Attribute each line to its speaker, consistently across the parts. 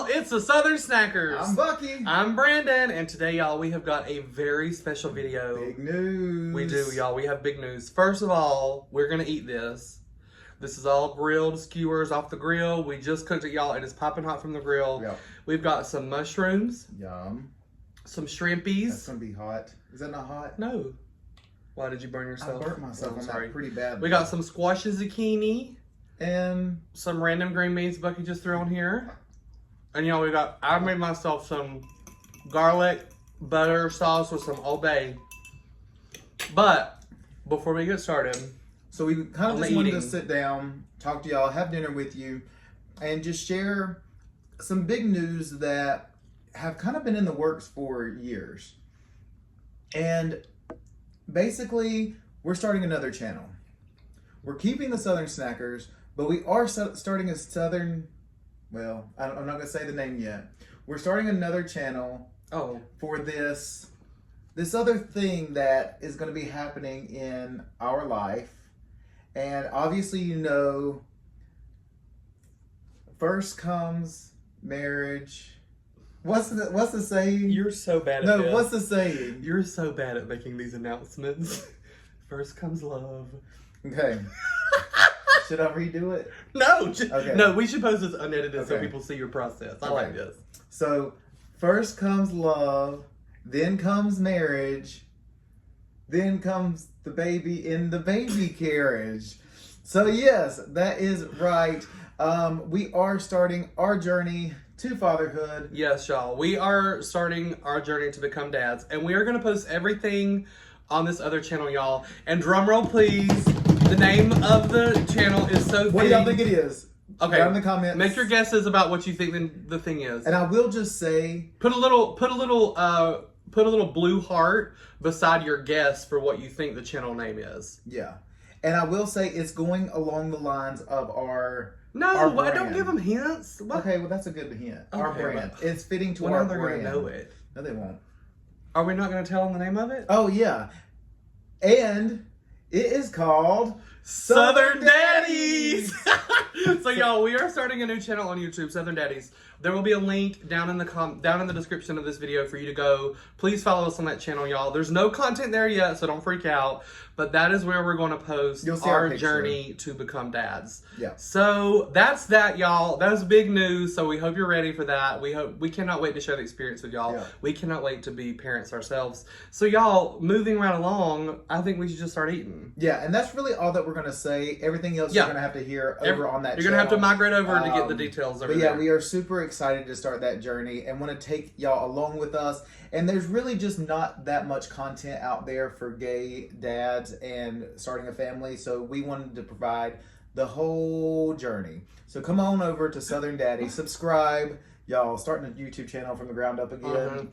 Speaker 1: it's the Southern Snackers.
Speaker 2: I'm Bucky.
Speaker 1: I'm Brandon, and today, y'all, we have got a very special video.
Speaker 2: Big news.
Speaker 1: We do, y'all. We have big news. First of all, we're gonna eat this. This is all grilled skewers off the grill. We just cooked it, y'all. It is popping hot from the grill.
Speaker 2: Yep.
Speaker 1: We've got some mushrooms.
Speaker 2: Yum.
Speaker 1: Some shrimpies.
Speaker 2: That's gonna be hot. Is that not hot?
Speaker 1: No. Why did you burn yourself?
Speaker 2: I burnt myself on that pretty bad.
Speaker 1: We got some squash and zucchini.
Speaker 2: And
Speaker 1: some random green beans Bucky just threw on here. And y'all, I made myself some garlic butter sauce with some Old Bay. But before we get started,
Speaker 2: so we kind of just wanted to sit down, talk to y'all, have dinner with you, and just share some big news that have kind of been in the works for years. And basically, we're starting another channel. We're keeping the Southern Snackers, but we are starting a Southern, well, I'm not going to say the name yet. We're starting another channel for this other thing that is going to be happening in our life. And obviously, you know, first comes marriage. What's the saying?
Speaker 1: You're so bad at this.
Speaker 2: What's the saying?
Speaker 1: You're so bad at making these announcements. First comes love.
Speaker 2: Okay. Should I redo it?
Speaker 1: No.
Speaker 2: Okay.
Speaker 1: No, we should post this unedited so people see your process. I like this.
Speaker 2: So, first comes love, then comes marriage, then comes the baby in the baby carriage. So, yes, that is right. We are starting our journey to fatherhood.
Speaker 1: Yes, y'all. We are starting our journey to become dads, and we are going to post everything on this other channel, y'all. And drum roll, please. The name of the channel is so big.
Speaker 2: What do y'all think it is?
Speaker 1: Okay.
Speaker 2: Down in the comments.
Speaker 1: Make your guesses about what you think the thing is.
Speaker 2: And I will just say,
Speaker 1: put a little blue heart beside your guess for what you think the channel name is.
Speaker 2: Yeah. And I will say it's going along the lines of our
Speaker 1: brand. Don't give them hints. What?
Speaker 2: Okay, well that's a good hint.
Speaker 1: Okay,
Speaker 2: our brand. It's fitting to our brand.
Speaker 1: They're going to know it.
Speaker 2: No, they won't.
Speaker 1: Are we not going to tell them the name of it?
Speaker 2: Oh, yeah. And it is called
Speaker 1: Southern Daddies. So y'all, we are starting a new channel on YouTube, Southern Daddies. There will be a link down in the description of this video for you to go. Please follow us on that channel, y'all. There's no content there yet, so don't freak out. But that is where we're going to post our journey to become dads.
Speaker 2: Yeah.
Speaker 1: So that's that, y'all. That was big news. So we hope you're ready for that. We cannot wait to share the experience with y'all. Yeah. We cannot wait to be parents ourselves. So y'all, moving right along, I think we should just start eating.
Speaker 2: Yeah, and that's really all that we're going to say. Everything else you're going to have to hear over on that channel.
Speaker 1: You're going to have to migrate over to get the details over there.
Speaker 2: But yeah, we are super excited to start that journey and want to take y'all along with us. And there's really just not that much content out there for gay dads and starting a family. So we wanted to provide the whole journey. So come on over to Southern Daddy, subscribe. Y'all, starting a YouTube channel from the ground up again.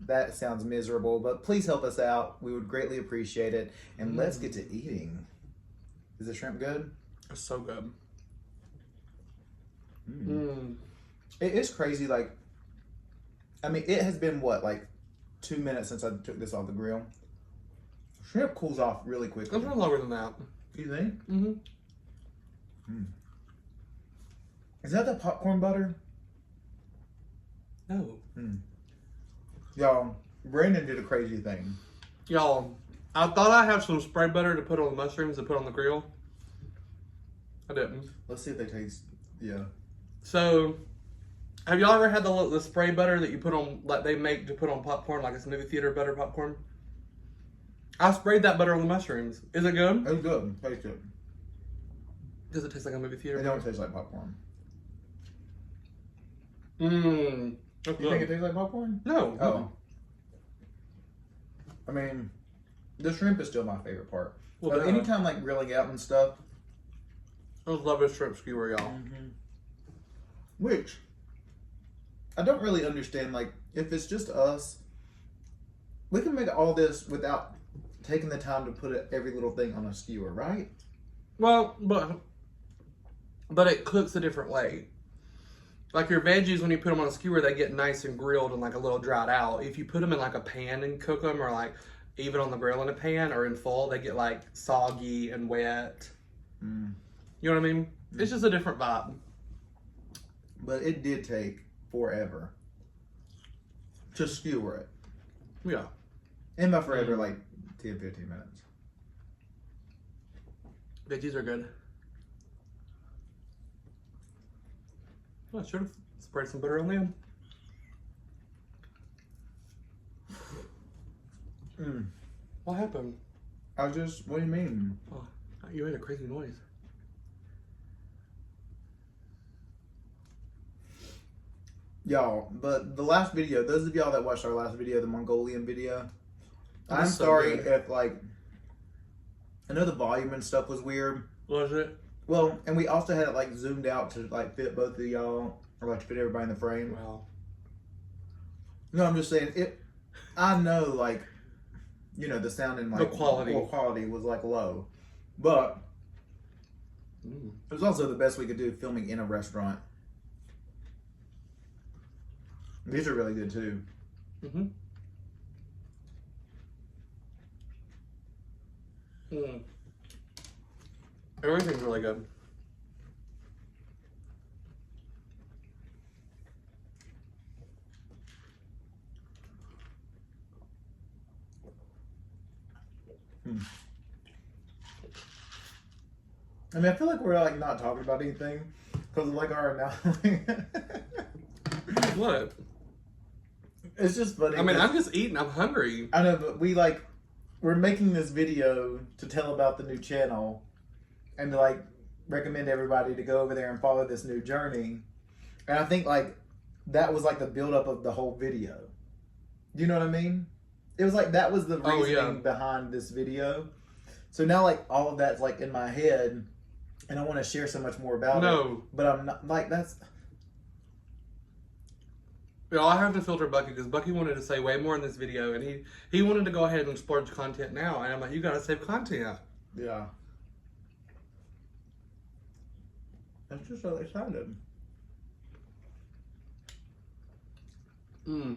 Speaker 2: That sounds miserable, but please help us out. We would greatly appreciate it. And let's get to eating. Is the shrimp good?
Speaker 1: It's so good.
Speaker 2: It is crazy, like, I mean, it has been, what, like 2 minutes since I took this off the grill. Shrimp cools off really quickly.
Speaker 1: It's a little longer than that.
Speaker 2: You think?
Speaker 1: Mm-hmm.
Speaker 2: Is that the popcorn butter?
Speaker 1: No.
Speaker 2: Y'all, Brandon did a crazy thing.
Speaker 1: Y'all, I thought I had some spray butter to put on the mushrooms and put on the grill. I didn't.
Speaker 2: Let's see if they taste, yeah.
Speaker 1: So, have y'all ever had the spray butter that you put on, like they make to put on popcorn, like it's movie theater butter popcorn? I sprayed that butter on the mushrooms. Is it good?
Speaker 2: It's good. Tastes good.
Speaker 1: Does it taste like a movie theater?
Speaker 2: It don't taste like popcorn.
Speaker 1: You
Speaker 2: think it tastes like popcorn?
Speaker 1: No.
Speaker 2: Oh. I mean, the shrimp is still my favorite part. Well, but anytime like grilling out and stuff.
Speaker 1: I love this shrimp skewer, y'all.
Speaker 2: Which, I don't really understand, like, if it's just us, we can make all this without taking the time to put every little thing on a skewer, right?
Speaker 1: Well, but it cooks a different way. Like your veggies, when you put them on a skewer, they get nice and grilled and like a little dried out. If you put them in like a pan and cook them, or like even on the grill in a pan or in full, they get like soggy and wet. You know what I mean? It's just a different vibe.
Speaker 2: But it did take forever to skewer it.
Speaker 1: Yeah.
Speaker 2: And by forever, like 10, 15 minutes.
Speaker 1: Veggies are good. Oh, I should have sprayed some butter on them. What happened?
Speaker 2: What do you mean?
Speaker 1: Oh, you made a crazy noise.
Speaker 2: Y'all, but the last video, those of y'all that watched our last video, the Mongolian video, I'm
Speaker 1: so
Speaker 2: sorry
Speaker 1: good.
Speaker 2: if, like, I know the volume and stuff was weird.
Speaker 1: Was it?
Speaker 2: Well, and we also had it, like, zoomed out to, like, fit both of y'all, or, like, to fit everybody in the frame.
Speaker 1: Wow.
Speaker 2: No, I'm just saying, I know, like, you know, the sound and, like,
Speaker 1: The quality
Speaker 2: was, like, low. But it was also the best we could do filming in a restaurant. These are really good too.
Speaker 1: Everything's really good.
Speaker 2: I mean, I feel like we're like not talking about anything because of like our analogy.
Speaker 1: What?
Speaker 2: It's just funny.
Speaker 1: I mean, I'm just eating. I'm hungry.
Speaker 2: I know, but we're making this video to tell about the new channel and to like recommend everybody to go over there and follow this new journey. And I think like that was like the buildup of the whole video. Do you know what I mean? It was like that was the reasoning behind this video. So now like all of that's like in my head and I want to share so much more about it. But I'm not like that's...
Speaker 1: Yeah, I have to filter Bucky because Bucky wanted to say way more in this video, and he wanted to go ahead and splurge content now, and I'm like, you gotta save content.
Speaker 2: Yeah. I'm just so excited. I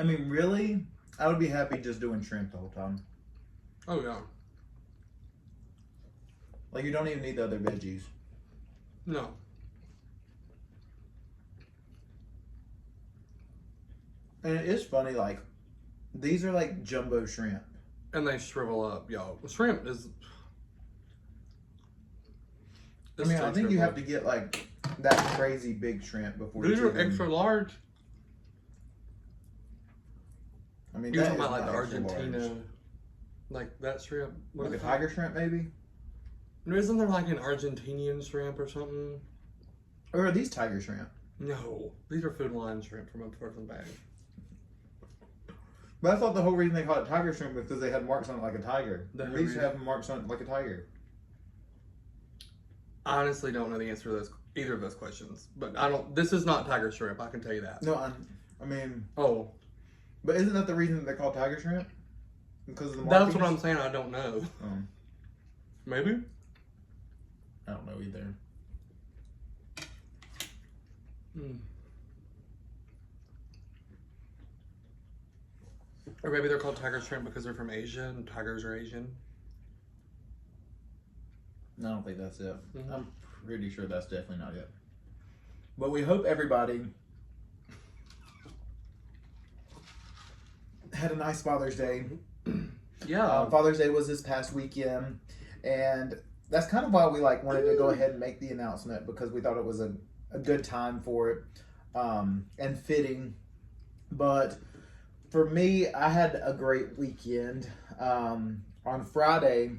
Speaker 2: mean, really, I would be happy just doing shrimp the whole time.
Speaker 1: Oh yeah.
Speaker 2: Like you don't even need the other veggies.
Speaker 1: No.
Speaker 2: And it is funny, like, these are like jumbo shrimp.
Speaker 1: And they shrivel up, y'all. Shrimp is...
Speaker 2: I mean, I think you have to get like that crazy big shrimp before
Speaker 1: these are extra large.
Speaker 2: I mean,
Speaker 1: you're talking about like the Argentina, like that shrimp.
Speaker 2: Like a tiger shrimp, maybe?
Speaker 1: Isn't there like an Argentinian shrimp or something?
Speaker 2: Or are these tiger shrimp?
Speaker 1: No, these are Food Line shrimp from a frozen bag.
Speaker 2: But I thought the whole reason they called it tiger shrimp was because they had marks on it like a tiger. These have marks on it like a tiger.
Speaker 1: I honestly don't know the answer to either of those questions, but I don't. This is not tiger shrimp. I can tell you that.
Speaker 2: No, I mean.
Speaker 1: Oh.
Speaker 2: But isn't that the reason they're called tiger shrimp? Because of the markings?
Speaker 1: That's what I'm saying. I don't know. Maybe.
Speaker 2: I don't know either.
Speaker 1: Or maybe they're called tiger shrimp because they're from Asia and tigers are Asian.
Speaker 2: I don't think that's it. I'm pretty sure that's definitely not it. But we hope everybody had a nice Father's Day.
Speaker 1: Yeah.
Speaker 2: Father's Day was this past weekend, and that's kind of why we like wanted to go ahead and make the announcement, because we thought it was a good time for it and fitting. But for me, I had a great weekend on Friday.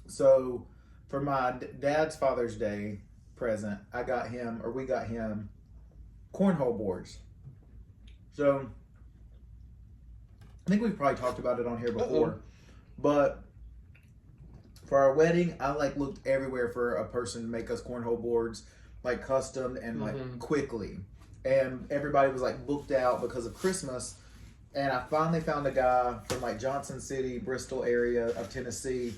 Speaker 2: So for my dad's Father's Day present, we got him cornhole boards. So I think we've probably talked about it on here before, but for our wedding, I like looked everywhere for a person to make us cornhole boards, like custom and like quickly. And everybody was like booked out because of Christmas. And I finally found a guy from like Johnson City, Bristol area of Tennessee.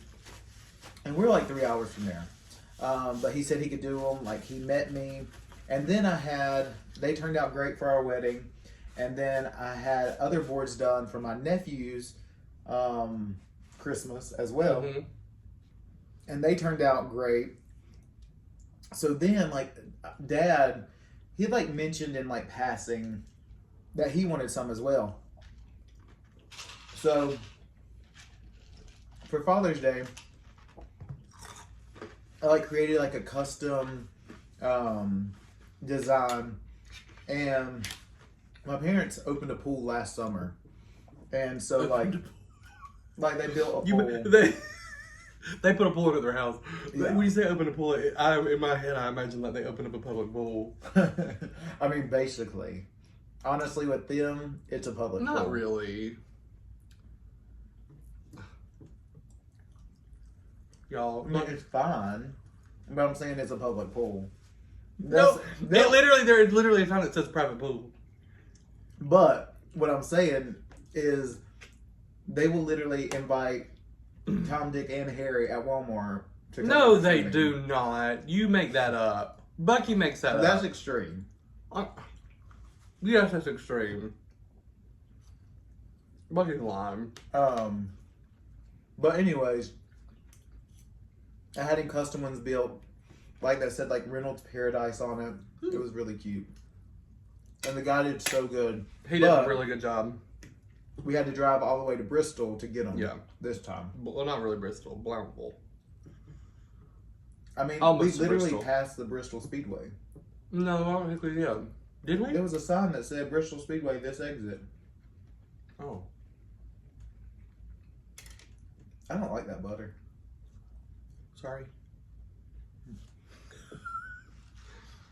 Speaker 2: And we're like 3 hours from there. But he said he could do them. Like he met me. And then they turned out great for our wedding. And then I had other boards done for my nephew's Christmas as well. And they turned out great. So then, like, Dad, he had, like, mentioned in, like, passing that he wanted some as well. So, for Father's Day, I, like, created, like, a custom design. And my parents opened a pool last summer. And so, like they built a pool.
Speaker 1: They put a pool in their house.
Speaker 2: Yeah.
Speaker 1: When you say open a pool, in my head, I imagine that they open up a public pool.
Speaker 2: I mean, basically. Honestly, with them, it's a public pool.
Speaker 1: Not really. Y'all.
Speaker 2: I mean, it's fine. But I'm saying it's a public pool.
Speaker 1: No, there's literally a sign that says private pool.
Speaker 2: But what I'm saying is they will literally invite Tom, Dick, and Harry at Walmart to come.
Speaker 1: No, they do not. You make that up. Bucky makes that up.
Speaker 2: That's extreme.
Speaker 1: Yes, that's extreme. Bucky's lying.
Speaker 2: But anyways, I had him custom ones built. Like I said, like Reynolds Paradise on it. It was really cute. And the guy did so good.
Speaker 1: He did a really good job.
Speaker 2: We had to drive all the way to Bristol to get them.
Speaker 1: Yeah.
Speaker 2: This time.
Speaker 1: Well, not really Bristol. Blackpool.
Speaker 2: I mean,
Speaker 1: almost
Speaker 2: we literally
Speaker 1: Bristol.
Speaker 2: passed the Bristol Speedway.
Speaker 1: No, I don't think we did. Did we?
Speaker 2: There was a sign that said Bristol Speedway, this exit.
Speaker 1: Oh.
Speaker 2: I don't like that butter.
Speaker 1: Sorry.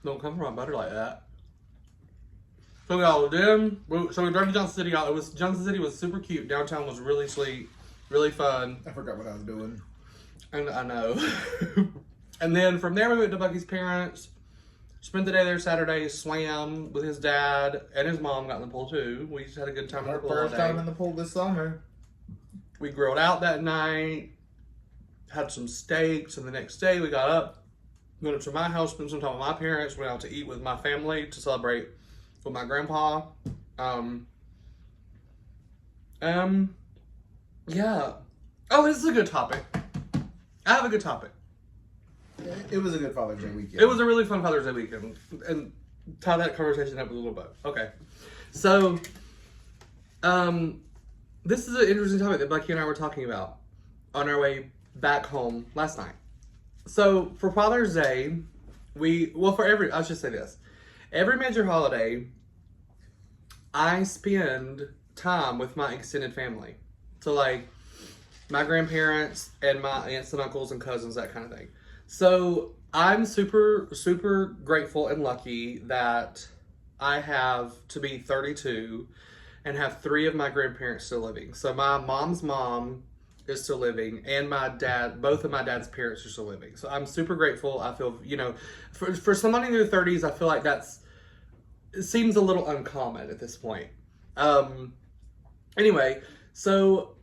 Speaker 1: Don't come for my butter like that. So y'all, we drove to Johnson City. Y'all, Johnson City was super cute. Downtown was really sweet, really fun.
Speaker 2: I forgot what I was doing.
Speaker 1: And I know. And then from there we went to Bucky's parents. Spent the day there Saturday. Swam with his dad and his mom. Got in the pool too. We just had a good time in the pool all
Speaker 2: First
Speaker 1: day.
Speaker 2: time in the pool this summer.
Speaker 1: We grilled out that night. Had some steaks, and the next day we got up, went up to my house, spent some time with my parents, went out to eat with my family to celebrate with my grandpa. Yeah. Oh, this is a good topic. I have a good topic.
Speaker 2: It was a good Father's Day weekend.
Speaker 1: It was a really fun Father's Day weekend, and tie that conversation up a little bit. Okay. So, this is an interesting topic that Becky and I were talking about on our way back home last night. So for Father's Day, I should say this. Every major holiday, I spend time with my extended family. So like my grandparents and my aunts and uncles and cousins, that kind of thing. So I'm super, super grateful and lucky that I have to be 32 and have 3 of my grandparents still living. So my mom's mom is still living, and both of my dad's parents are still living. So I'm super grateful. I feel, for somebody in their 30s, I feel like it seems a little uncommon at this point. Anyway, so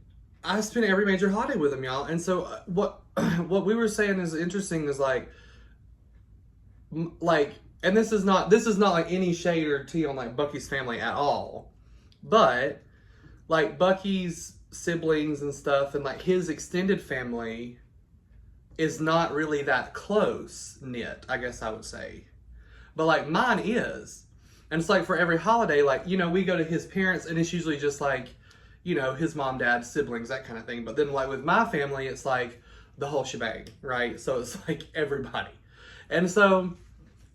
Speaker 1: I spend every major holiday with them, y'all. And so what we were saying is interesting is like, and this is not like any shade or tea on like Bucky's family at all, but like Bucky's siblings and stuff and like his extended family is not really that close knit, I guess I would say. But like mine is. And it's like for every holiday, like, we go to his parents and it's usually just like, his mom, dad, siblings, that kind of thing. But then like with my family, it's like the whole shebang, right? So it's like everybody. And so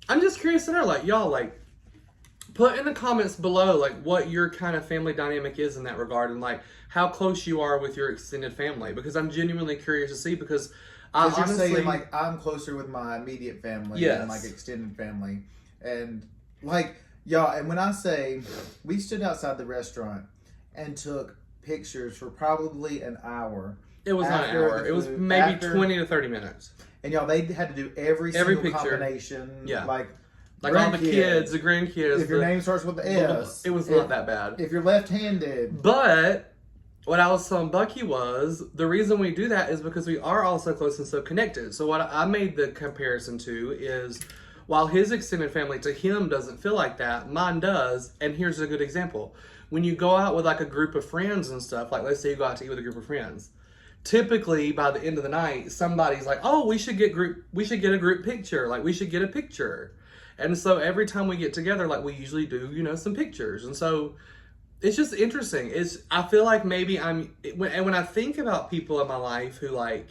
Speaker 1: I'm just curious to know, like, y'all, like, put in the comments below, like, what your kind of family dynamic is in that regard, and like how close you are with your extended family, because I'm genuinely curious to see, because I honestly,
Speaker 2: saying, like, I'm closer with my immediate family than like extended family. And like, y'all, and when I say we stood outside the restaurant and took pictures for probably an hour.
Speaker 1: It was not an hour. It was maybe 20 to 30 minutes.
Speaker 2: And y'all, they had to do every single
Speaker 1: picture.
Speaker 2: Combination.
Speaker 1: Yeah.
Speaker 2: Like
Speaker 1: all the kids, the grandkids.
Speaker 2: If your name starts with the S.
Speaker 1: It was not that bad.
Speaker 2: If you're left-handed.
Speaker 1: But what I was telling Bucky was, the reason we do that is because we are all so close and so connected. So what I made the comparison to is, while his extended family to him doesn't feel like that, mine does. And here's a good example. When you go out with like a group of friends and stuff, like let's say you go out to eat with a group of friends, typically by the end of the night, somebody's like, oh, we should get a group picture. Like, we should get a picture. And so every time we get together, like, we usually do, you know, some pictures. And so it's just interesting. I feel like maybe when I think about people in my life who, like,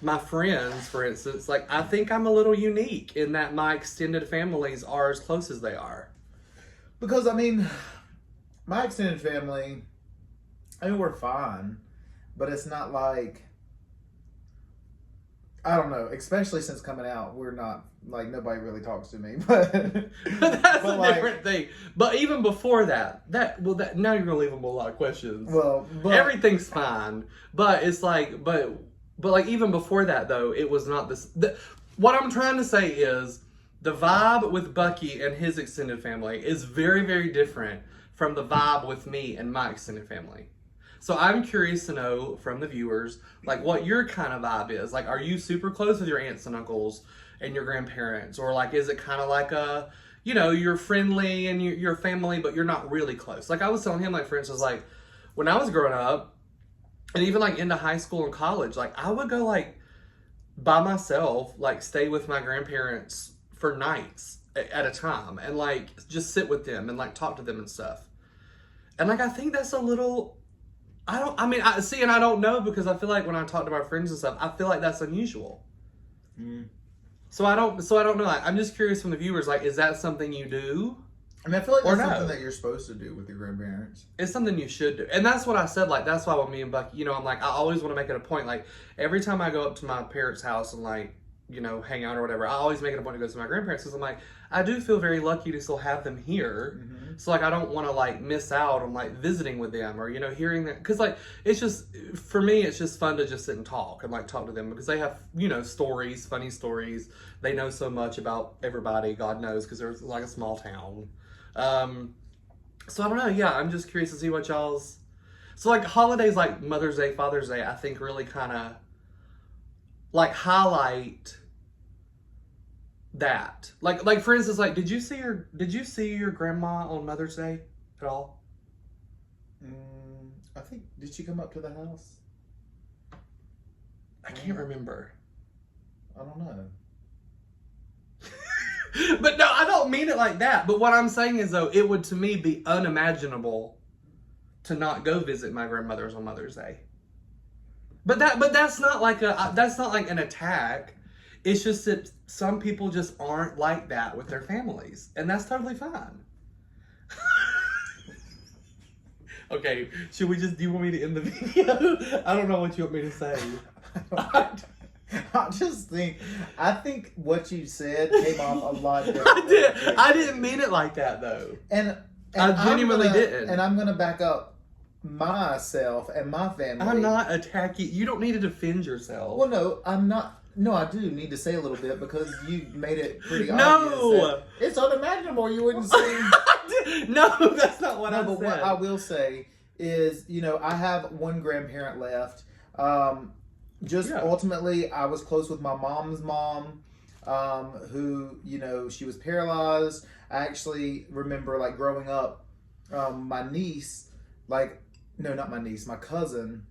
Speaker 1: my friends, for instance, like, I think I'm a little unique in that my extended families are as close as they are.
Speaker 2: Because, I mean, my extended family, I mean, we're fine, but it's not like, I don't know, especially since coming out, we're not, like, nobody really talks to me, but
Speaker 1: that's a different thing. But even before that, now you're gonna leave them with a lot of questions.
Speaker 2: Well,
Speaker 1: everything's fine, but it's like, but like, even before that though, it was not this. What I'm trying to say is, the vibe with Bucky and his extended family is very, very different from the vibe with me and my extended family. So I'm curious to know from the viewers, like, what your kind of vibe is. Like, are you super close with your aunts and uncles and your grandparents? Or, like, is it kind of like a, you know, you're friendly and you're family, but you're not really close? Like, I was telling him, like, for instance, like, when I was growing up, and even, like, into high school and college, like, I would go, like, by myself, like, stay with my grandparents for nights at a time. And, like, just sit with them and, like, talk to them and stuff. And, like, I think that's a little... I don't know, because I feel like when I talk to my friends and stuff, I feel like that's unusual. So I don't know. I'm just curious from the viewers, like, is that something you do?
Speaker 2: I mean, I feel like that's something that you're supposed to do with your grandparents.
Speaker 1: It's something you should do. And that's what I said, like, that's why when me and Bucky, you know, I'm like, I always want to make it a point, like, every time I go up to my parents' house and, like, you know, hang out or whatever, I always make it a point to go to my grandparents, because I'm like, I do feel very lucky to still have them here. So, like, I don't want to, like, miss out on, like, visiting with them or, you know, hearing that. Because, like, it's just, for me, it's just fun to just sit and talk to them, because they have, you know, stories, funny stories. They know so much about everybody, God knows, because they're, like, a small town. So, I don't know. Yeah, I'm just curious to see what y'all's... So, like, holidays like Mother's Day, Father's Day, I think really kind of, like, highlight... that, like for instance, like, did you see your grandma on Mother's Day at all?
Speaker 2: I think, did she come up to the house?
Speaker 1: I can't remember.
Speaker 2: I don't know.
Speaker 1: But no, I don't mean it like that. But what I'm saying is, though, it would to me be unimaginable to not go visit my grandmother's on Mother's Day. But that's not like an attack. It's just that some people just aren't like that with their families. And that's totally fine. Okay, do you want me to end the video? I don't know what you want me to say.
Speaker 2: I think what you said came off a lot different.
Speaker 1: I didn't mean it like that, though.
Speaker 2: And
Speaker 1: I genuinely didn't.
Speaker 2: And I'm going to back up myself and my family.
Speaker 1: I'm not attacking. You don't need to defend yourself.
Speaker 2: Well, no, I'm not. No, I do need to say a little bit, because you made it pretty obvious.
Speaker 1: No!
Speaker 2: It's unimaginable you wouldn't say.
Speaker 1: No, that's not what I said.
Speaker 2: But what I will say is, you know, I have one grandparent left. Ultimately, I was close with my mom's mom, who, you know, she was paralyzed. I actually remember, like, growing up, my niece, like, no, not my niece, my cousin,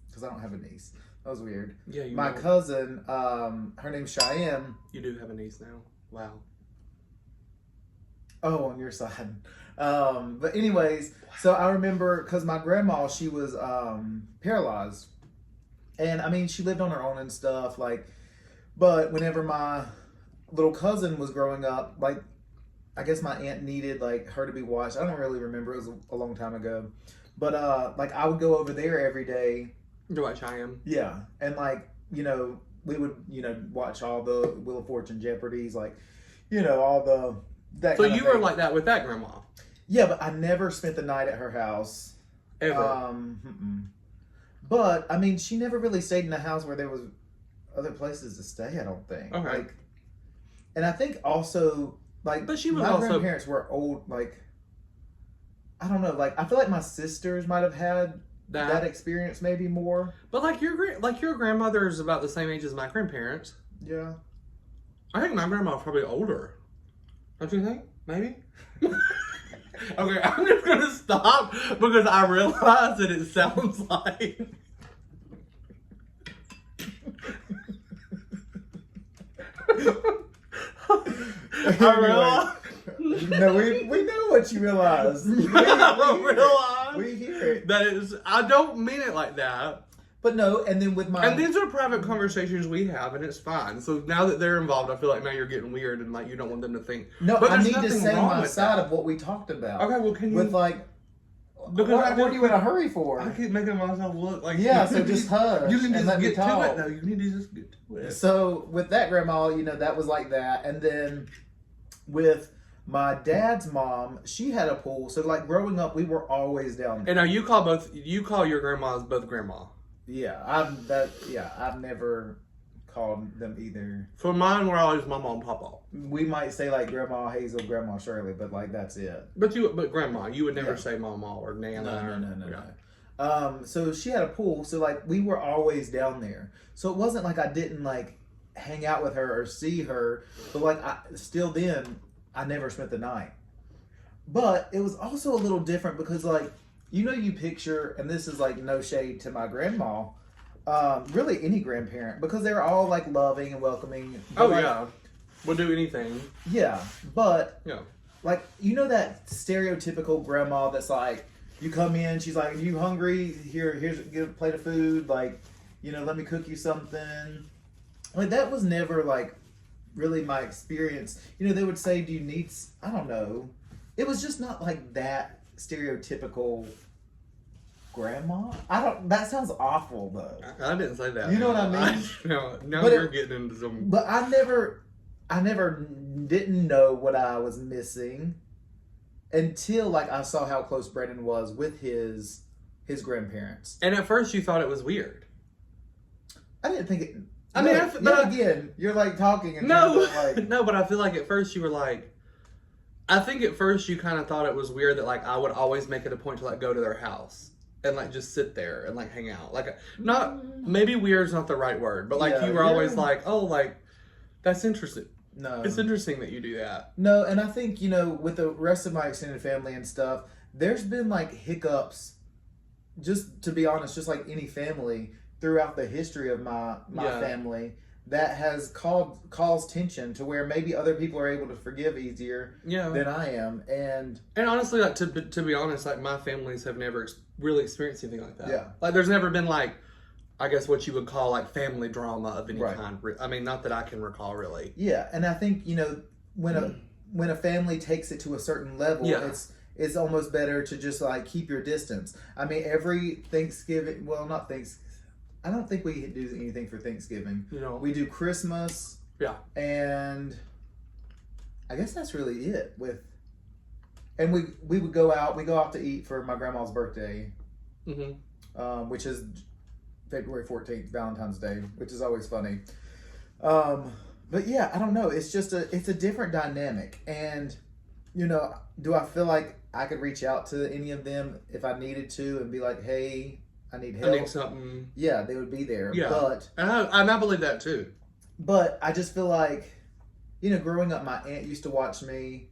Speaker 2: because I don't have a niece. That was weird.
Speaker 1: Yeah,
Speaker 2: my cousin, her name's Cheyenne.
Speaker 1: You do have a niece now. Wow.
Speaker 2: Oh, on your side. But anyways, so I remember, because my grandma, she was paralyzed. And, I mean, she lived on her own and stuff, like, but whenever my little cousin was growing up, like, I guess my aunt needed, like, her to be watched. I don't really remember. It was a long time ago. But, like, I would go over there every day.
Speaker 1: To watch I.M.
Speaker 2: Yeah. And, like, you know, we would, you know, watch all the Wheel of Fortune Jeopardies, like, you know, all the...
Speaker 1: So you were like that with that grandma?
Speaker 2: Yeah, but I never spent the night at her house.
Speaker 1: Ever?
Speaker 2: But, I mean, she never really stayed in a house where there was other places to stay, I don't think.
Speaker 1: Okay.
Speaker 2: Like, and I think also, like,
Speaker 1: but she was
Speaker 2: my grandparents were old, like, I don't know, like, I feel like my sisters might have had that experience maybe more.
Speaker 1: But, like, your grandmother is about the same age as my grandparents.
Speaker 2: Yeah.
Speaker 1: I think my grandma was probably older. Don't you think? Maybe? Okay, I'm just going to stop because I realize that it sounds like... I realize.
Speaker 2: No, we know what you realize. We hear it.
Speaker 1: That is, I don't mean it like that.
Speaker 2: But no, and then with my...
Speaker 1: And these are private conversations we have, and it's fine. So now that they're involved, I feel like now you're getting weird, and like you don't want them to think.
Speaker 2: No,
Speaker 1: but
Speaker 2: I need to say my side of what we talked about.
Speaker 1: Okay, well, can you...
Speaker 2: With like...
Speaker 1: Because
Speaker 2: what are you in a hurry for?
Speaker 1: I keep making myself look like...
Speaker 2: Yeah, so just hush.
Speaker 1: You can just
Speaker 2: let
Speaker 1: get
Speaker 2: me talk.
Speaker 1: to it, though. You need to just get to it.
Speaker 2: So with that grandma, that was like that. And then with my dad's mom, she had a pool. So like growing up, we were always down there.
Speaker 1: And now you call your grandmas both grandma.
Speaker 2: Yeah, I've never called them either.
Speaker 1: For mine, we're always mama and papa.
Speaker 2: We might say like Grandma Hazel, Grandma Shirley, but like that's it.
Speaker 1: But grandma, you would never say mama or nana.
Speaker 2: No. So she had a pool, so like we were always down there. So it wasn't like I didn't like hang out with her or see her, but like I never spent the night. But it was also a little different because like you picture, and this is like no shade to my grandma, really any grandparent, because they're all like loving and welcoming.
Speaker 1: Oh
Speaker 2: like,
Speaker 1: yeah, we'll do anything.
Speaker 2: Yeah, but
Speaker 1: yeah,
Speaker 2: like that stereotypical grandma that's like, you come in, she's like, "You hungry? Here's get a plate of food. Like, let me cook you something." Like that was never like really my experience. They would say, "Do you need?" I don't know. It was just not like that stereotypical grandma. That sounds awful though.
Speaker 1: I didn't say that.
Speaker 2: You know what I mean?
Speaker 1: Now you're getting into some.
Speaker 2: But I never didn't know what I was missing until like I saw how close Brendan was with his grandparents.
Speaker 1: And at first you thought it was weird.
Speaker 2: I didn't think it.
Speaker 1: I mean,
Speaker 2: again, you're like talking and
Speaker 1: no, but I feel like at first you were like. I think at first you kind of thought it was weird that like I would always make it a point to like go to their house and like just sit there and like hang out. Like maybe weird's not the right word, but like you were always like, oh, like that's interesting.
Speaker 2: No,
Speaker 1: it's interesting that you do that.
Speaker 2: No, and I think with the rest of my extended family and stuff, there's been like hiccups. Just to be honest, just like any family throughout the history of my family. That has caused tension to where maybe other people are able to forgive easier than I am, and
Speaker 1: honestly, like to be honest, like my families have never really experienced anything like that.
Speaker 2: Yeah,
Speaker 1: like there's never been like, I guess what you would call like family drama of any kind. I mean, not that I can recall really.
Speaker 2: Yeah, and I think when a family takes it to a certain level, it's almost better to just like keep your distance. I mean, every Thanksgiving, well, not Thanksgiving. I don't think we do anything for Thanksgiving. We do Christmas.
Speaker 1: Yeah. And
Speaker 2: I guess that's really it. And we would go out. We go out to eat for my grandma's birthday, which is February 14th, Valentine's Day, which is always funny. But yeah, I don't know. It's just it's a different dynamic. And, do I feel like I could reach out to any of them if I needed to and be like, hey, I need help.
Speaker 1: I need something.
Speaker 2: Yeah, they would be there.
Speaker 1: Yeah.
Speaker 2: But
Speaker 1: and I believe that too.
Speaker 2: But I just feel like, growing up, my aunt used to watch me.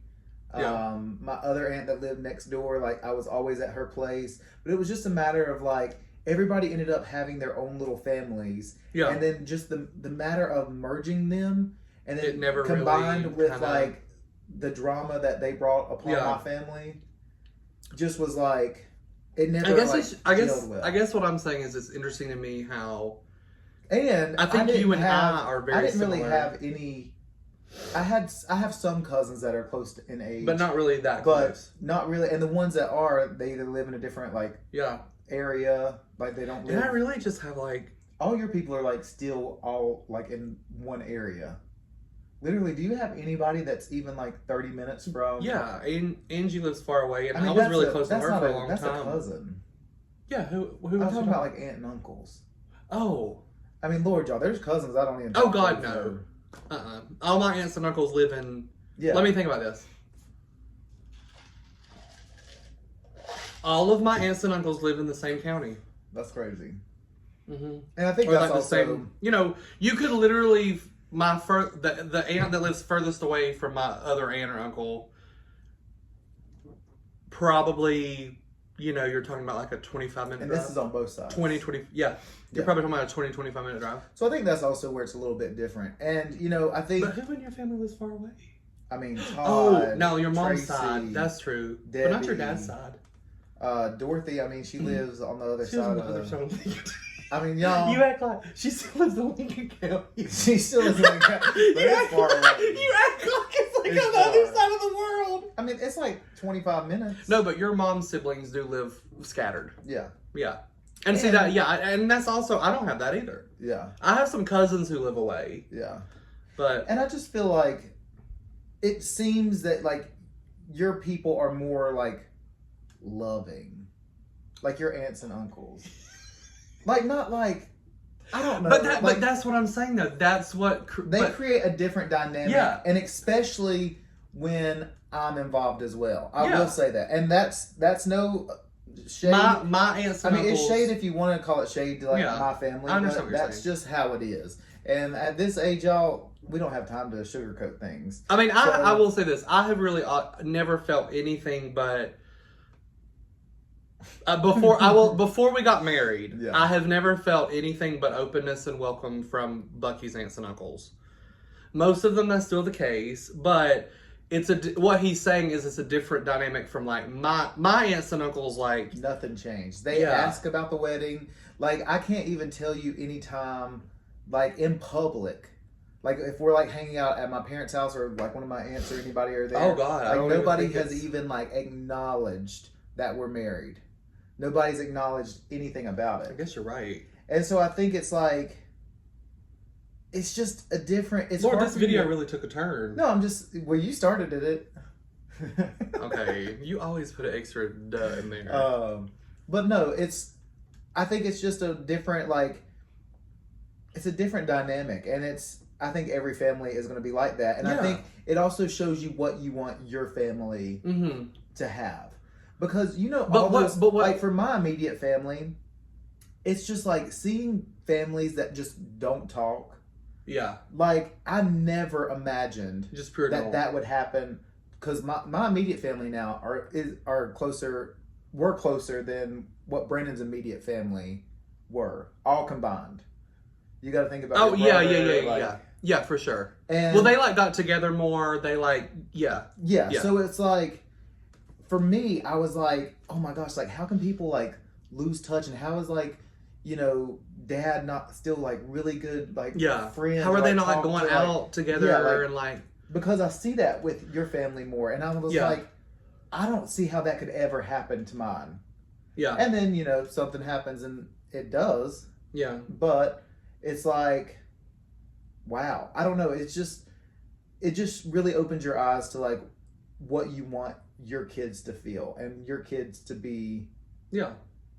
Speaker 2: My other aunt that lived next door, like I was always at her place. But it was just a matter of like everybody ended up having their own little families. Yeah. And then just the matter of merging them and then
Speaker 1: it never
Speaker 2: combined
Speaker 1: really
Speaker 2: with like the drama that they brought upon my family just was like it never
Speaker 1: I guess what I'm saying is it's interesting to me how
Speaker 2: and
Speaker 1: I think you and I are very
Speaker 2: I didn't
Speaker 1: similar.
Speaker 2: really have any I have some cousins that are close in age.
Speaker 1: But not really that close.
Speaker 2: Not really, and the ones that are, they either live in a different area, like they don't live.
Speaker 1: And I really just have like
Speaker 2: all your people are like still all like in one area. Literally, do you have anybody that's even like 30 minutes from?
Speaker 1: Yeah, Angie lives far away, and I was really close to her for a long time.
Speaker 2: That's a cousin.
Speaker 1: Yeah, who
Speaker 2: I'm talking about like aunt and uncles.
Speaker 1: Oh.
Speaker 2: I mean, Lord, y'all, there's cousins I don't even
Speaker 1: Oh, God, no. All my aunts and uncles live in... Yeah. Let me think about this. All of my aunts and uncles live in the same county.
Speaker 2: That's crazy.
Speaker 1: Mm-hmm.
Speaker 2: And I think that's like also...
Speaker 1: the same... you could literally... The aunt that lives furthest away from my other aunt or uncle probably you know, you're talking about like a 25-minute
Speaker 2: and
Speaker 1: drive.
Speaker 2: this is on both sides.
Speaker 1: 20, yeah. You're probably talking about a 25-minute drive.
Speaker 2: So I think that's also where it's a little bit different. And, you know, I think...
Speaker 1: But who in your family lives far away?
Speaker 2: I mean, Todd,
Speaker 1: oh, no, your mom's
Speaker 2: Tracy,
Speaker 1: side. That's true.
Speaker 2: Debbie,
Speaker 1: but not your dad's side.
Speaker 2: Dorothy, I mean, she lives on the other
Speaker 1: She lives
Speaker 2: side
Speaker 1: on the other side of Lincoln.
Speaker 2: I mean, y'all...
Speaker 1: You act like... She still lives in Lincoln County.
Speaker 2: She still lives in Lincoln County. But it's far away.
Speaker 1: You act like it's like on the other side of the world.
Speaker 2: I mean, it's like 25 minutes.
Speaker 1: No, but your mom's siblings do live scattered.
Speaker 2: Yeah.
Speaker 1: Yeah. And see that, yeah, and that's also, I don't have that either.
Speaker 2: Yeah.
Speaker 1: I have some cousins who live away.
Speaker 2: Yeah.
Speaker 1: But.
Speaker 2: And I just feel like it seems that, like, your people are more, like, loving. Like your aunts and uncles. Like, not like, I don't know.
Speaker 1: But that's what I'm saying, though. That's what.
Speaker 2: They create a different dynamic.
Speaker 1: Yeah.
Speaker 2: And especially when I'm involved as well. I will say that. And that's no shade.
Speaker 1: My aunts and uncles.
Speaker 2: It's shade if you want to call it shade to, like, my family.
Speaker 1: I understand
Speaker 2: but
Speaker 1: what you're
Speaker 2: that's
Speaker 1: saying.
Speaker 2: just how it is. And at this age, y'all, we don't have time to sugarcoat things.
Speaker 1: I mean, I will say this. I have really never felt anything but... before we got married, I have never felt anything but openness and welcome from Bucky's aunts and uncles. Most of them, that's still the case, but it's what he's saying is it's a different dynamic from like my aunts and uncles. Like
Speaker 2: nothing changed. They ask about the wedding. Like I can't even tell you any time, like in public. Like if we're like hanging out at my parents' house or like one of my aunts or anybody are there.
Speaker 1: Oh God!
Speaker 2: Like nobody has even like acknowledged that we're married. Nobody's acknowledged anything about it.
Speaker 1: I guess you're right.
Speaker 2: And so I think it's like, it's just a different... It's
Speaker 1: Lord, this video really took a turn.
Speaker 2: No, I'm just... Well, you started it.
Speaker 1: Okay, you always put an extra duh in there.
Speaker 2: But no, it's... I think it's just a different, like... It's a different dynamic. And it's... I think every family is going to be like that. And I think it also shows you what you want your family to have. Because, you know, like for my immediate family, it's just like seeing families that just don't talk.
Speaker 1: Yeah.
Speaker 2: Like, I never imagined
Speaker 1: just pure
Speaker 2: that would happen. Because my immediate family now are closer, were closer than what Brandon's immediate family were, all combined. You got to think about it.
Speaker 1: Yeah, for sure.
Speaker 2: And,
Speaker 1: well, they like got together more. They like, yeah.
Speaker 2: So it's like, for me, I was like, oh my gosh, like how can people like lose touch, and how is like, you know, dad not still like really good like friends?
Speaker 1: How are they not like going out together and like?
Speaker 2: Because I see that with your family more, and I was like, I don't see how that could ever happen to mine. Yeah. And then, you know, something happens and it does. Yeah. But it's like, wow, I don't know. It just really opens your eyes to like what you want your kids to feel and your kids to be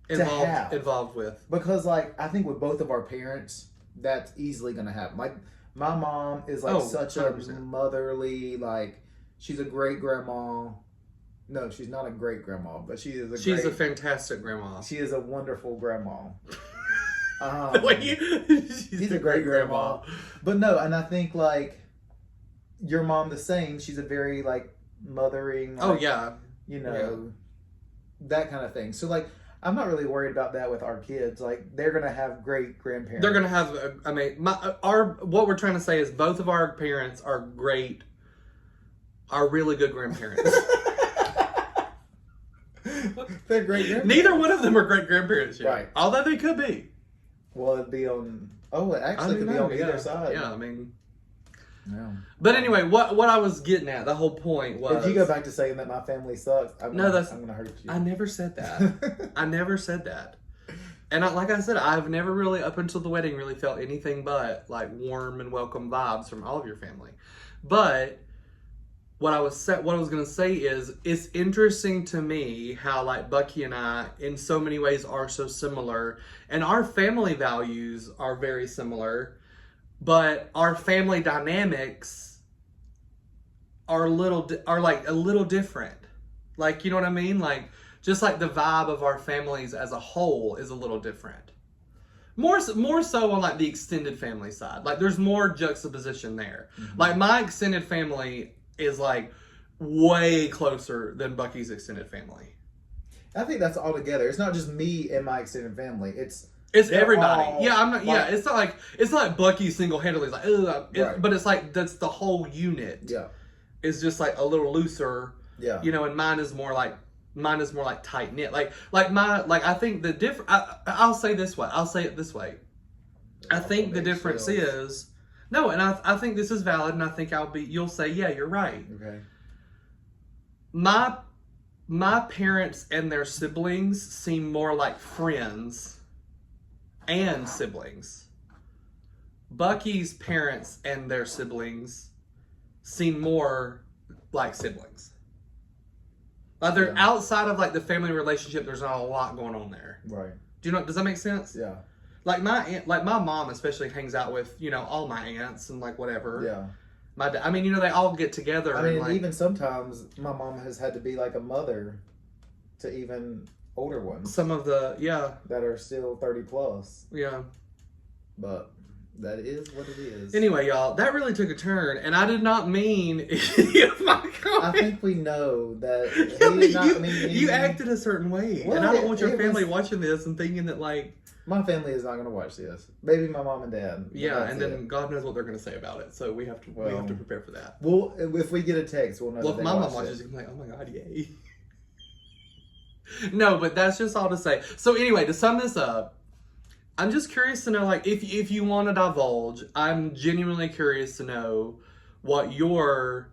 Speaker 1: involved with.
Speaker 2: Because like I think with both of our parents, that's easily gonna happen. Like my mom is like such 100%. A motherly, like she's a great grandma. No, she's not a great grandma, but she's a
Speaker 1: fantastic grandma.
Speaker 2: She is a wonderful grandma.
Speaker 1: She's a great grandma.
Speaker 2: But no, and I think like your mom the same. She's a very like mothering, like, you know, that kind of thing. So like I'm not really worried about that with our kids. Like they're gonna have great grandparents.
Speaker 1: They're gonna have what we're trying to say is both of our parents are really good grandparents.
Speaker 2: They're great grandparents.
Speaker 1: Neither one of them are great grandparents yet.
Speaker 2: Right.
Speaker 1: Although they could be.
Speaker 2: Well, it'd be on it actually could be on either side.
Speaker 1: Yeah, I mean.
Speaker 2: Yeah.
Speaker 1: But anyway, what I was getting at, the whole point was...
Speaker 2: If you go back to saying that my family sucks, I'm going to hurt you.
Speaker 1: I never said that. I never said that. And like I said, I've never really, up until the wedding, really felt anything but like warm and welcome vibes from all of your family. But what I was going to say is, it's interesting to me how like Bucky and I, in so many ways, are so similar. And our family values are very similar. But our family dynamics are a little different. Like, you know what I mean? Like, just like the vibe of our families as a whole is a little different. More so on like the extended family side. Like, there's more juxtaposition there. Mm-hmm. Like, my extended family is like way closer than Bucky's extended family.
Speaker 2: I think that's all together. It's not just me and my extended family. It's
Speaker 1: everybody.
Speaker 2: all,
Speaker 1: yeah, I'm not.
Speaker 2: like,
Speaker 1: Yeah, it's not like Bucky single handedly like,
Speaker 2: right.
Speaker 1: but it's like that's the whole unit.
Speaker 2: Yeah,
Speaker 1: is just like a little looser.
Speaker 2: Yeah,
Speaker 1: you know, and mine is more like tight knit. I think the different. I'll say this way. I'll say it this way. I think the difference is no, and I think this is valid, and I think you'll say, yeah, you're right.
Speaker 2: Okay.
Speaker 1: My parents and their siblings seem more like friends and siblings. Bucky's parents and their siblings seem more like siblings. Like they're outside of like the family relationship, there's not a lot going on there.
Speaker 2: Right.
Speaker 1: Does that make sense?
Speaker 2: Yeah.
Speaker 1: Like my aunt, like my mom especially hangs out with, all my aunts and like whatever.
Speaker 2: Yeah.
Speaker 1: My dad, I mean, they all get together.
Speaker 2: I mean,
Speaker 1: and like,
Speaker 2: even sometimes my mom has had to be like a mother to even older ones.
Speaker 1: Some of the,
Speaker 2: that are still 30 plus.
Speaker 1: Yeah.
Speaker 2: But that is what it is.
Speaker 1: Anyway, y'all, that really took a turn, and I did not mean any of my comments.
Speaker 2: I think we know that he did not mean
Speaker 1: you acted a certain way, and I don't want your family watching this and thinking that like
Speaker 2: my family is not going to watch this. Maybe my mom and dad.
Speaker 1: Yeah, and then God knows what they're going to say about it, so we have to prepare for that.
Speaker 2: Well, if we get a text, we'll know.
Speaker 1: Well, if my mom watches, you can be like, oh my God, yay. No, but that's just all to say. So anyway, to sum this up, I'm just curious to know, like, if you want to divulge, I'm genuinely curious to know what your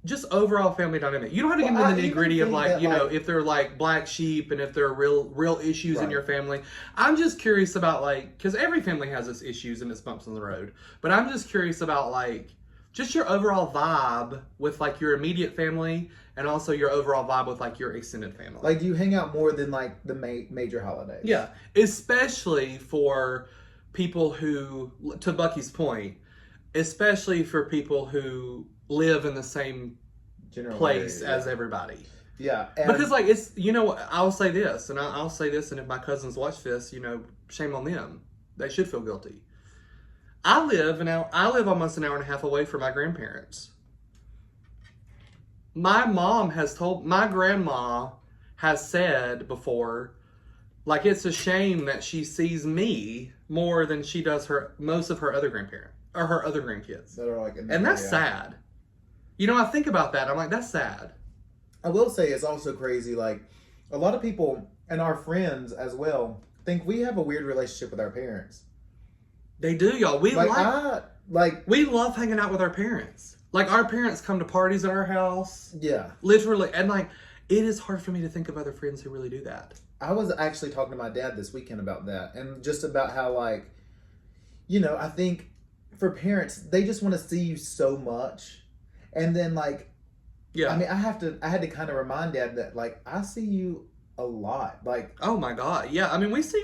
Speaker 1: just overall family dynamic. You don't have to get into the nitty gritty of like, if they're like black sheep and if there are real issues in your family. I'm just curious about like, because every family has its issues and its bumps on the road. But I'm just curious about like, just your overall vibe with like your immediate family and also your overall vibe with like your extended family.
Speaker 2: Like, do you hang out more than like the major holidays?
Speaker 1: Yeah, especially for people who, to Bucky's point, especially for people who live in the same place as everybody.
Speaker 2: Yeah.
Speaker 1: Because like it's, I'll say this, and I'll say this, and if my cousins watch this, shame on them. They should feel guilty. I live almost an hour and a half away from my grandparents. My grandma has said before, like, it's a shame that she sees me more than she does most of her other grandparents or her other grandkids.
Speaker 2: That are like,
Speaker 1: and that's sad. I think about that. I'm like, that's sad.
Speaker 2: I will say it's also crazy. Like, a lot of people and our friends as well think we have a weird relationship with our parents.
Speaker 1: They do, y'all. We love hanging out with our parents. Like, our parents come to parties at our house.
Speaker 2: Yeah.
Speaker 1: Literally. And like, it is hard for me to think of other friends who really do that.
Speaker 2: I was actually talking to my dad this weekend about that. And just about how, like, I think for parents, they just want to see you so much. And then, like, yeah. I mean, I had to kind of remind Dad that, like, I see you a lot. Like,
Speaker 1: oh my God. Yeah. I mean, we see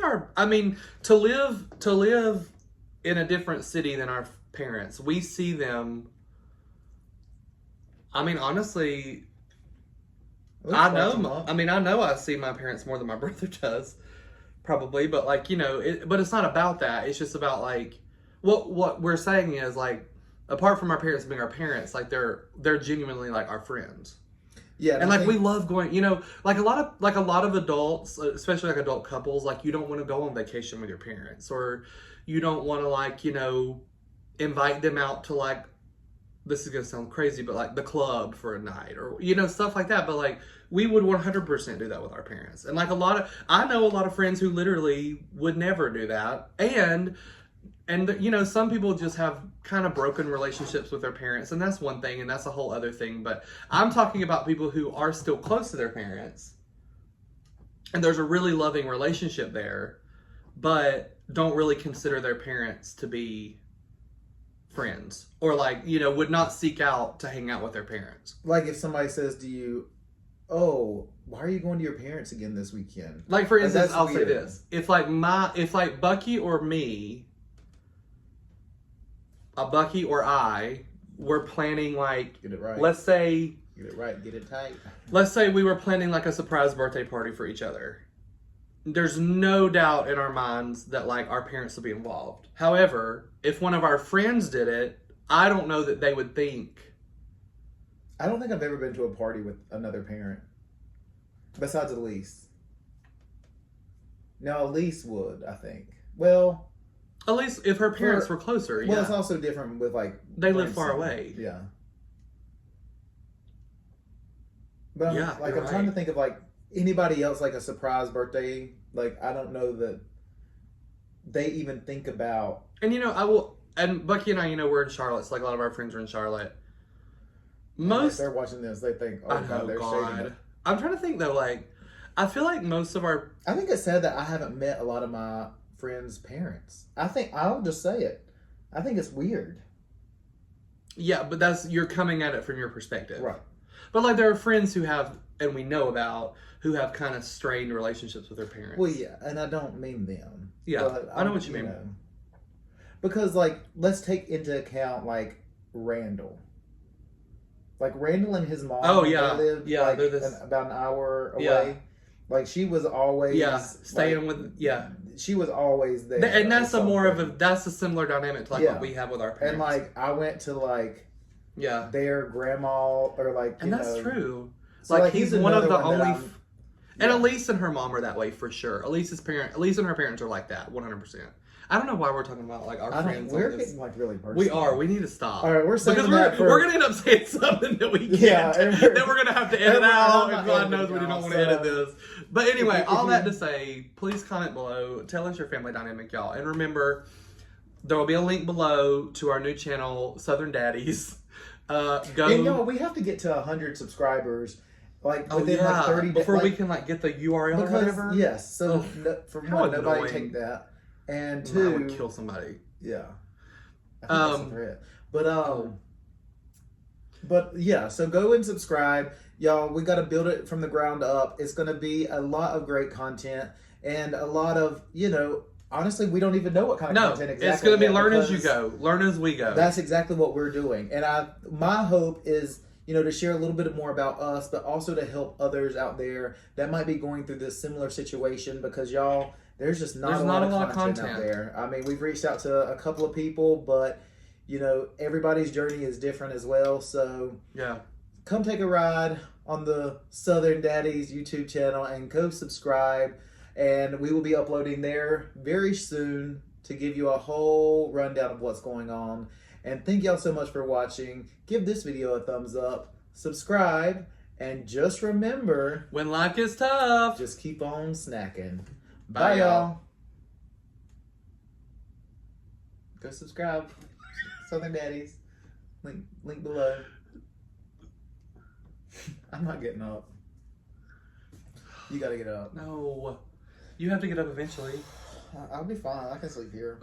Speaker 1: to live in a different city than our parents, we see them. I mean, honestly, I know I see my parents more than my brother does, probably. But like, but it's not about that. It's just about like, what we're saying is like, apart from our parents being our parents, like they're genuinely like our friends.
Speaker 2: Yeah,
Speaker 1: and like we love going, like a lot of adults, especially like adult couples, like you don't want to go on vacation with your parents, or you don't want to like, invite them out to like, this is gonna sound crazy, but like the club for a night or stuff like that. But like we would 100% do that with our parents, and like I know a lot of friends who literally would never do that, and some people just have kind of broken relationships with their parents, and that's one thing, and that's a whole other thing. But I'm talking about people who are still close to their parents, and there's a really loving relationship there, but don't really consider their parents to be friends, or like, would not seek out to hang out with their parents.
Speaker 2: Like if somebody says to you, oh, why are you going to your parents again this weekend?
Speaker 1: Like, for instance, I'll say this. If like Bucky or me, Bucky or I were planning like,
Speaker 2: get it right.
Speaker 1: Let's say,
Speaker 2: get it right, get it tight.
Speaker 1: Let's say we were planning like a surprise birthday party for each other. There's no doubt in our minds that like our parents will be involved. However, if one of our friends did it, I don't know that they would think.
Speaker 2: I don't think I've ever been to a party with another parent. Besides Elise. No, Elise would, I think. Well,
Speaker 1: at least if her parents were closer.
Speaker 2: Well, it's also different with like
Speaker 1: they live far away.
Speaker 2: Yeah. But I'm trying to think of like anybody else, like a surprise birthday. Like I don't know that they even think about.
Speaker 1: And I will. And Bucky and I, we're in Charlotte. So like a lot of our friends are in Charlotte.
Speaker 2: If they're watching this, they think, "Oh God, they're shading it."
Speaker 1: I'm trying to think though. Like, I feel like most of our.
Speaker 2: I think it's sad that I haven't met a lot of my friends' parents. I think I'll just say it. I think it's weird.
Speaker 1: Yeah, but you're coming at it from your perspective,
Speaker 2: right?
Speaker 1: But like, there are friends who have, and we know about, who have kind of strained relationships with their parents.
Speaker 2: Well, yeah, and I don't mean them.
Speaker 1: Yeah, I know what you mean.
Speaker 2: Because like, let's take into account like Randall. Like Randall and his mom.
Speaker 1: Oh yeah,
Speaker 2: they lived,
Speaker 1: yeah.
Speaker 2: like, about an hour away. Yeah. Like she was always
Speaker 1: staying with
Speaker 2: She was always there,
Speaker 1: and that's that's a similar dynamic to like what we have with our parents.
Speaker 2: And like I went to like their grandma or like
Speaker 1: and that's true.
Speaker 2: So like he's one of the only.
Speaker 1: And Elise and her mom are that way for sure. Elise and her parents are like that 100%. I don't know why we're talking about like our friends.
Speaker 2: We're getting like really personal.
Speaker 1: We are. We need to stop.
Speaker 2: All right, we're saying
Speaker 1: because we're gonna end up saying something that we can't. That we're gonna have to edit out. And God knows we don't want to edit this. But anyway, all that to say, please comment below. Tell us your family dynamic, y'all. And remember, there will be a link below to our new channel, Southern Daddies.
Speaker 2: And y'all, we have to get to 100 subscribers. Like within like 30 days.
Speaker 1: Before we can like get the URL or whatever.
Speaker 2: Yes. So from one, nobody take that. And two,
Speaker 1: I would kill somebody.
Speaker 2: Yeah. I think that's a threat. But yeah, so go and subscribe. Y'all, we got to build it from the ground up. It's going to be a lot of great content and a lot of, honestly, we don't even know what kind of content exactly.
Speaker 1: It's going to be learn as you go. Learn as we go.
Speaker 2: That's exactly what we're doing. And my hope is, to share a little bit more about us, but also to help others out there that might be going through this similar situation because y'all, there's just not a lot of content out there. I mean, we've reached out to a couple of people, but everybody's journey is different as well. So come take a ride on the Southern Daddies YouTube channel and go subscribe. And we will be uploading there very soon to give you a whole rundown of what's going on. And thank y'all so much for watching. Give this video a thumbs up, subscribe, and just remember,
Speaker 1: when life gets tough,
Speaker 2: just keep on snacking. Bye, y'all. Go subscribe. Southern Daddies. Link below. I'm not getting up. You gotta get up.
Speaker 1: No. You have to get up eventually.
Speaker 2: I'll be fine. I can sleep here.